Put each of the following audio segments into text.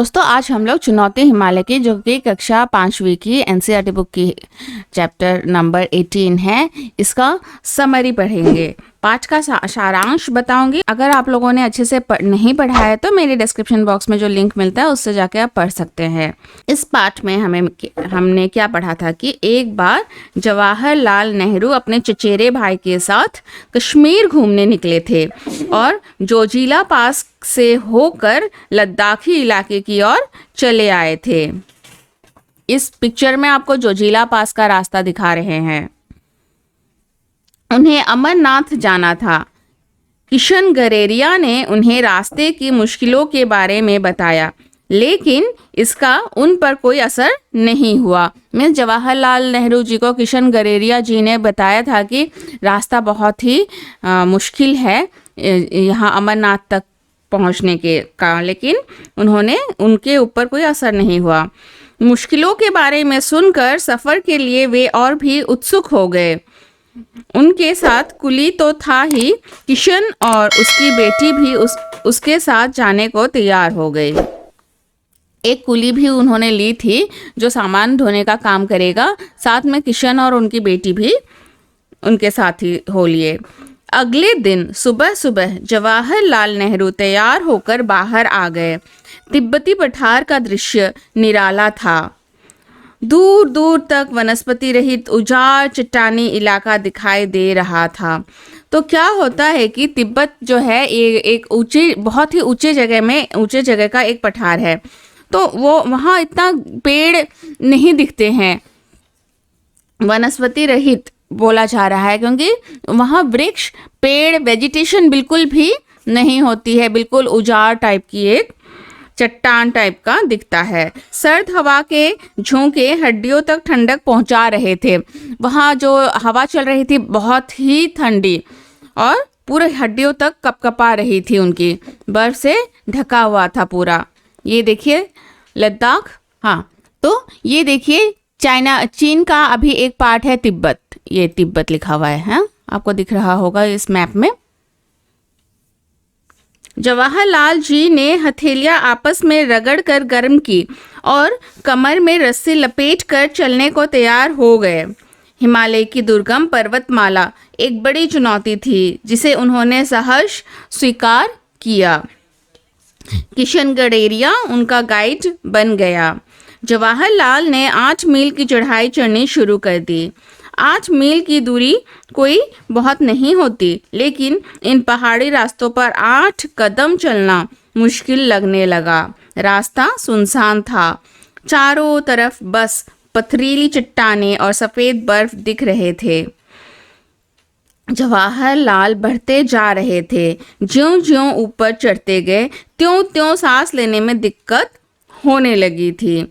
दोस्तों आज हम लोग चुनौती हिमालय की जो कि कक्षा 5वीं की एनसीईआरटी बुक की चैप्टर नंबर 18 है, इसका समरी पढ़ेंगे। पाठ का सारांश बताऊंगी। अगर आप लोगों ने अच्छे से नहीं पढ़ा है तो मेरे डिस्क्रिप्शन बॉक्स में जो लिंक मिलता है उससे जाके आप पढ़ सकते हैं। इस पाठ में हमने क्या पढ़ा था कि एक बार जवाहरलाल नेहरू अपने चचेरे भाई के साथ कश्मीर घूमने निकले थे और जोजिला पास से होकर लद्दाखी इलाके की ओर चले आए थे। इस पिक्चर में आपको जोजिला पास का रास्ता दिखा रहे हैं। उन्हें अमरनाथ जाना था। किशन गरेरिया ने उन्हें रास्ते की मुश्किलों के बारे में बताया, लेकिन इसका उन पर कोई असर नहीं हुआ। मिस जवाहरलाल नेहरू जी को किशन गरेरिया जी ने बताया था कि रास्ता बहुत ही मुश्किल है यहाँ अमरनाथ तक पहुँचने का, लेकिन उनके ऊपर कोई असर नहीं हुआ। मुश्किलों के बारे में सुनकर सफ़र के लिए वे और भी उत्सुक हो गए। उनके साथ कुली तो था ही, किशन और उसकी बेटी भी उसके साथ जाने को तैयार हो गई। एक कुली भी उन्होंने ली थी जो सामान ढोने का काम करेगा। साथ में किशन और उनकी बेटी भी उनके साथ ही हो लिए। अगले दिन सुबह सुबह जवाहरलाल नेहरू तैयार होकर बाहर आ गए। तिब्बती पठार का दृश्य निराला था। दूर दूर तक वनस्पति रहित उजाड़ चट्टानी इलाका दिखाई दे रहा था। तो क्या होता है कि तिब्बत जो है ये एक बहुत ही ऊंचे जगह का एक पठार है, तो वो वहाँ इतना पेड़ नहीं दिखते हैं, वनस्पति रहित बोला जा रहा है क्योंकि वहाँ वृक्ष पेड़ वेजिटेशन बिल्कुल भी नहीं होती है। बिल्कुल उजाड़ टाइप की एक चट्टान टाइप का दिखता है। सर्द हवा के झोंके हड्डियों तक ठंडक पहुंचा रहे थे। वहाँ जो हवा चल रही थी बहुत ही ठंडी और पूरे हड्डियों तक कपकपा रही थी, उनकी बर्फ से ढका हुआ था पूरा। ये देखिए लद्दाख, हाँ तो ये देखिए चीन का अभी एक पार्ट है तिब्बत। ये तिब्बत लिखा हुआ है, आपको दिख रहा होगा इस मैप में। जवाहरलाल जी ने हथेलियां आपस में रगड़कर गर्म की और कमर में रस्सी लपेटकर चलने को तैयार हो गए। हिमालय की दुर्गम पर्वतमाला एक बड़ी चुनौती थी जिसे उन्होंने सहर्ष स्वीकार किया। किशन गडेरिया उनका गाइड बन गया। जवाहरलाल ने 8 मील की चढ़ाई चढ़नी शुरू कर दी। 8 मील की दूरी कोई बहुत नहीं होती, लेकिन इन पहाड़ी रास्तों पर 8 कदम चलना मुश्किल लगने लगा। रास्ता सुनसान था। चारों तरफ बस पथरीली चट्टानें और सफ़ेद बर्फ दिख रहे थे। जवाहरलाल बढ़ते जा रहे थे। ज्यों-ज्यों ऊपर चढ़ते गए त्यों-त्यों सांस लेने में दिक्कत होने लगी थी।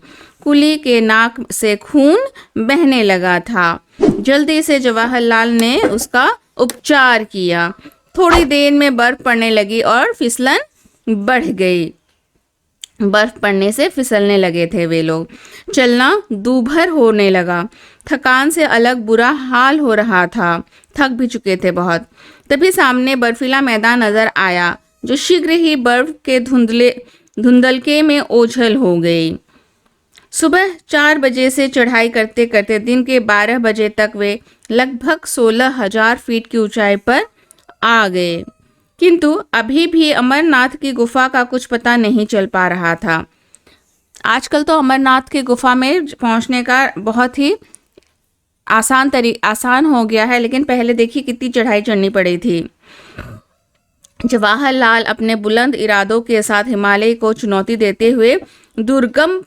कुली के नाक से खून बहने लगा था। जल्दी से जवाहरलाल ने उसका उपचार किया। थोड़ी देर में बर्फ पड़ने लगी और फिसलन बढ़ गई। बर्फ पड़ने से फिसलने लगे थे वे लोग। चलना दूभर होने लगा। थकान से अलग बुरा हाल हो रहा था। थक भी चुके थे बहुत। तभी सामने बर्फीला मैदान नजर आया जो शीघ्र ही बर्फ के धुंधलके में ओझल हो गई। सुबह 4 बजे से चढ़ाई करते करते दिन के 12 बजे तक वे लगभग 16,000 फीट की ऊंचाई पर आ गए, किंतु अभी भी अमरनाथ की गुफा का कुछ पता नहीं चल पा रहा था। आजकल तो अमरनाथ की गुफा में पहुंचने का बहुत ही आसान हो गया है, लेकिन पहले देखिए कितनी चढ़ाई चढ़नी पड़ी थी। जवाहरलाल अपने बुलंद इरादों के साथ हिमालय को चुनौती देते हुए दुर्गम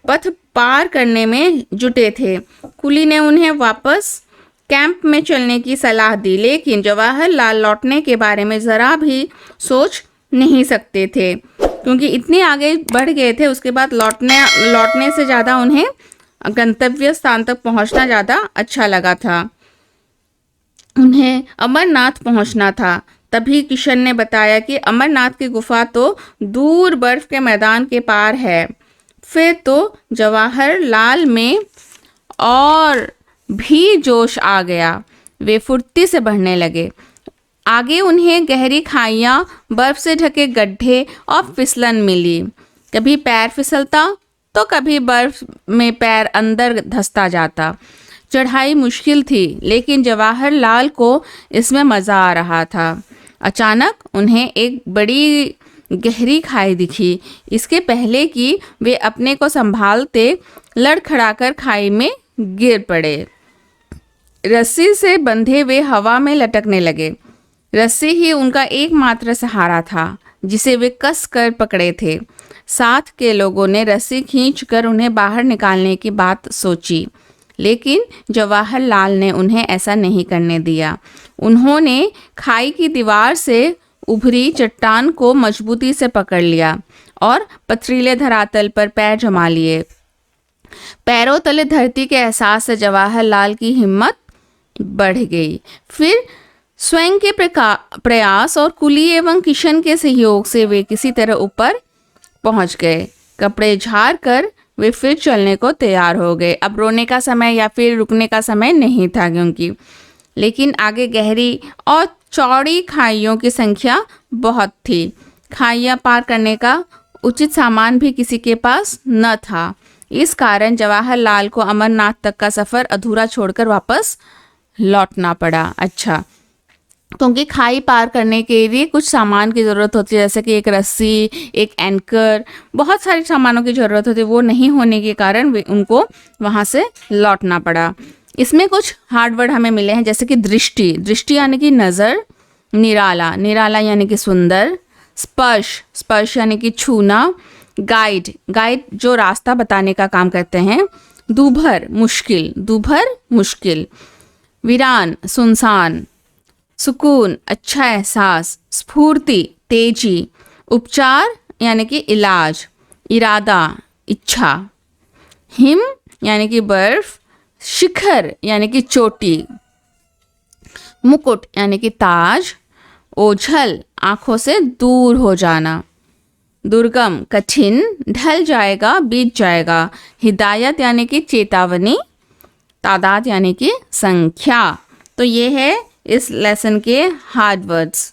पथ पार करने में जुटे थे। कुली ने उन्हें वापस कैंप में चलने की सलाह दी, लेकिन जवाहरलाल लौटने के बारे में ज़रा भी सोच नहीं सकते थे क्योंकि इतने आगे बढ़ गए थे। उसके बाद लौटने से ज़्यादा उन्हें गंतव्य स्थान तक पहुंचना ज़्यादा अच्छा लगा था। उन्हें अमरनाथ पहुंचना था। तभी किशन ने बताया कि अमरनाथ की गुफा तो दूर बर्फ के मैदान के पार है। फिर तो जवाहरलाल में और भी जोश आ गया। वे फुर्ती से बढ़ने लगे। आगे उन्हें गहरी खाइयाँ, बर्फ से ढके गड्ढे और फिसलन मिली। कभी पैर फिसलता तो कभी बर्फ में पैर अंदर धंसता जाता। चढ़ाई मुश्किल थी, लेकिन जवाहरलाल को इसमें मज़ा आ रहा था। अचानक उन्हें एक बड़ी गहरी खाई दिखी। इसके पहले कि वे अपने को संभालते, लड़खड़ाकर खाई में गिर पड़े। रस्सी से बंधे वे हवा में लटकने लगे। रस्सी ही उनका एकमात्र सहारा था, जिसे वे कस कर पकड़े थे। साथ के लोगों ने रस्सी खींचकर उन्हें बाहर निकालने की बात सोची, लेकिन जवाहरलाल ने उन्हें ऐसा नहीं करने दिया। उन्होंने खाई की दीवार से उभरी चट्टान को मजबूती से पकड़ लिया और पथरीले धरातल पर पैर जमा लिए। पैरों तले धरती के एहसास से जवाहरलाल की हिम्मत बढ़ गई। फिर स्वयं के प्रयास और कुली एवं किशन के सहयोग से वे किसी तरह ऊपर पहुंच गए। कपड़े झाड़ कर वे फिर चलने को तैयार हो गए। अब रोने का समय या फिर रुकने का समय नहीं था क्योंकि, लेकिन आगे गहरी और चौड़ी खाइयों की संख्या बहुत थी। खाइयाँ पार करने का उचित सामान भी किसी के पास न था। इस कारण जवाहरलाल को अमरनाथ तक का सफ़र अधूरा छोड़कर वापस लौटना पड़ा। अच्छा, क्योंकि खाई पार करने के लिए कुछ सामान की ज़रूरत होती है, जैसे कि एक रस्सी, एक एंकर, बहुत सारे सामानों की ज़रूरत होती है। वो नहीं होने के कारण उनको वहाँ से लौटना पड़ा। इसमें कुछ हार्ड वर्ड हमें मिले हैं, जैसे कि दृष्टि, दृष्टि यानी कि नज़र, निराला, निराला यानी कि सुंदर, स्पर्श, स्पर्श यानी कि छूना, गाइड, गाइड जो रास्ता बताने का काम करते हैं, दूभर, मुश्किल, दूभर मुश्किल, वीरान, सुनसान, सुकून, अच्छा एहसास, स्फूर्ति, तेजी, उपचार यानी कि इलाज, इरादा, इच्छा, हिम यानी कि बर्फ, शिखर यानी कि चोटी, मुकुट यानी कि ताज, ओझल आँखों से दूर हो जाना, दुर्गम, कठिन, ढल जाएगा, बीत जाएगा, हिदायत यानी कि चेतावनी, तादाद यानी कि संख्या। तो ये है इस लेसन के हार्ड वर्ड्स।